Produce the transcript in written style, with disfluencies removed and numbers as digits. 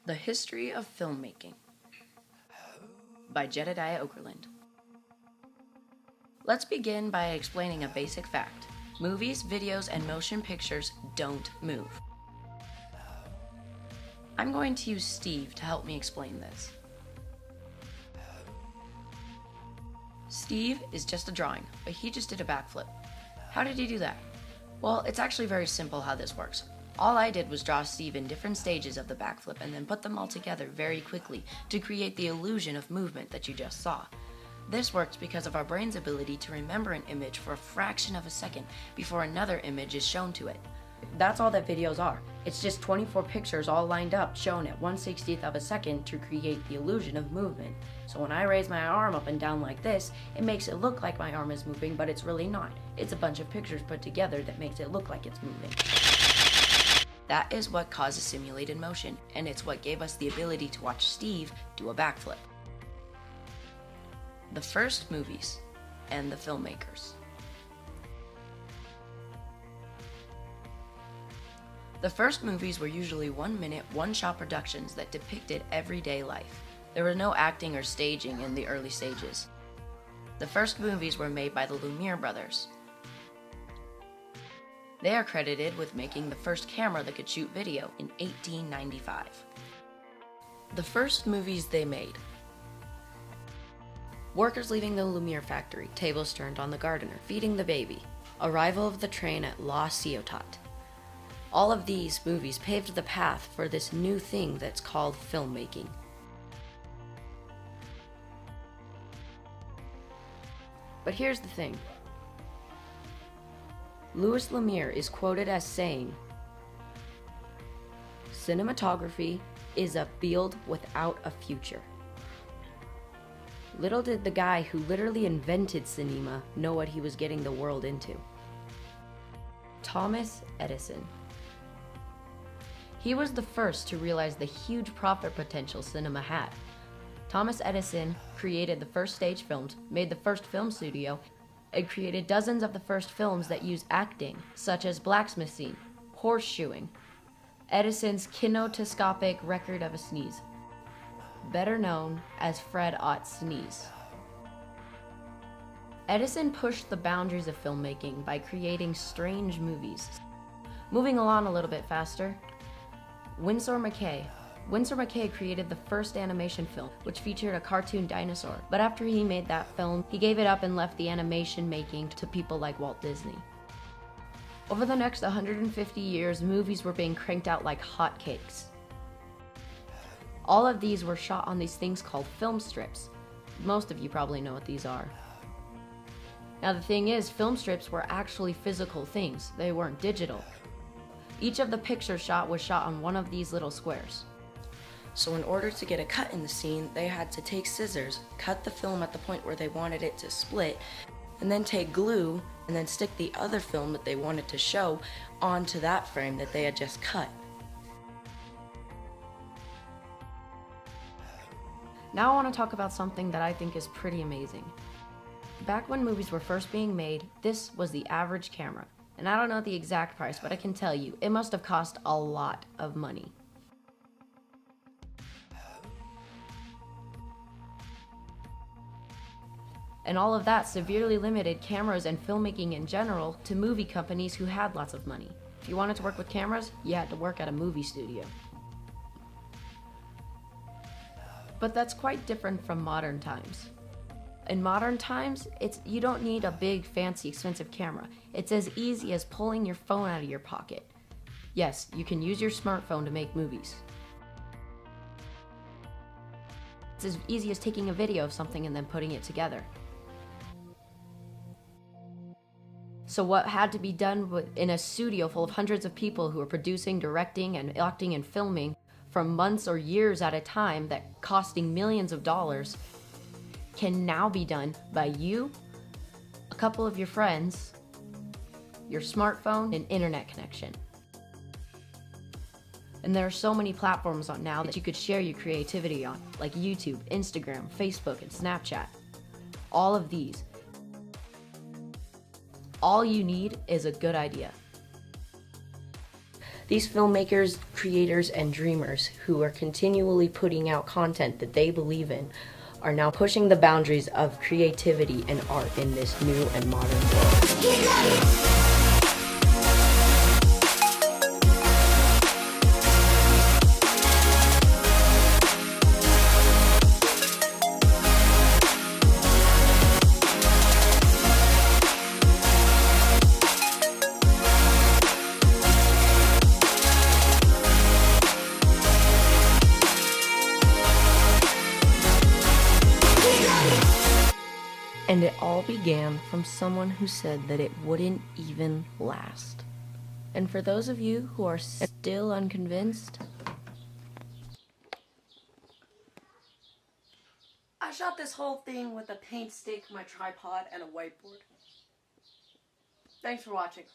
The History of Filmmaking by Jedediah Okerlund. Let's begin by explaining a basic fact. Movies, videos, and motion pictures don't move. I'm going to use Steve to help me explain this. Steve is just a drawing, but he just did a backflip. How did he do that? Well, it's actually very simple how this works. All I did was draw Steve in different stages of the backflip and then put them all together very quickly to create the illusion of movement that you just saw. This works because of our brain's ability to remember an image for a fraction of a second before another image is shown to it. That's all that videos are. It's just 24 pictures all lined up shown at 1/60th of a second to create the illusion of movement. So when I raise my arm up and down like this, it makes it look like my arm is moving, but it's really not. It's a bunch of pictures put together that makes it look like it's moving. That is what causes simulated motion, and it's what gave us the ability to watch Steve do a backflip. The first movies and the filmmakers. The first movies were usually 1-minute, one-shot productions that depicted everyday life. There was no acting or staging in the early stages. The first movies were made by the Lumiere brothers. They are credited with making the first camera that could shoot video in 1895. The first movies they made. Workers leaving the Lumiere factory, tables turned on the gardener, feeding the baby, arrival of the train at La Ciotat. All of these movies paved the path for this new thing that's called filmmaking. But here's the thing. Louis Lumiere is quoted as saying, "Cinematography is a field without a future." Little did the guy who literally invented cinema know what he was getting the world into. Thomas Edison. He was the first to realize the huge profit potential cinema had. Thomas Edison created the first stage films, made the first film studio, and created dozens of the first films that use acting, such as Blacksmith Scene, Horseshoeing, Edison's kinetoscopic record of a sneeze, better known as Fred Ott Sneeze. Edison pushed the boundaries of filmmaking by creating strange movies. Moving along a little bit faster, Winsor McCay. Winsor McCay created the first animation film, which featured a cartoon dinosaur. But after he made that film, he gave it up and left the animation making to people like Walt Disney. Over the next 150 years, movies were being cranked out like hotcakes. All of these were shot on these things called film strips. Most of you probably know what these are. Now the thing is, film strips were actually physical things. They weren't digital. Each of the pictures shot was shot on one of these little squares. So in order to get a cut in the scene, they had to take scissors, cut the film at the point where they wanted it to split, and then take glue and then stick the other film that they wanted to show onto that frame that they had just cut. Now I want to talk about something that I think is pretty amazing. Back when movies were first being made, this was the average camera. And I don't know the exact price, but I can tell you, it must have cost a lot of money. And all of that severely limited cameras and filmmaking in general to movie companies who had lots of money. If you wanted to work with cameras, you had to work at a movie studio. But that's quite different from modern times. In modern times, you don't need a big, fancy, expensive camera. It's as easy as pulling your phone out of your pocket. Yes, you can use your smartphone to make movies. It's as easy as taking a video of something and then putting it together. So what had to be done in a studio full of hundreds of people who were producing, directing, and acting and filming for months or years at a time, that costing millions of dollars, can now be done by you, a couple of your friends, your smartphone, and internet connection. And there are so many platforms on now that you could share your creativity on, like YouTube, Instagram, Facebook, and Snapchat. All of these. All you need is a good idea. These filmmakers, creators, and dreamers who are continually putting out content that they believe in are now pushing the boundaries of creativity and art in this new and modern world. And it all began from someone who said that it wouldn't even last. And for those of you who are still unconvinced, I shot this whole thing with a paint stick, my tripod, and a whiteboard. Thanks for watching.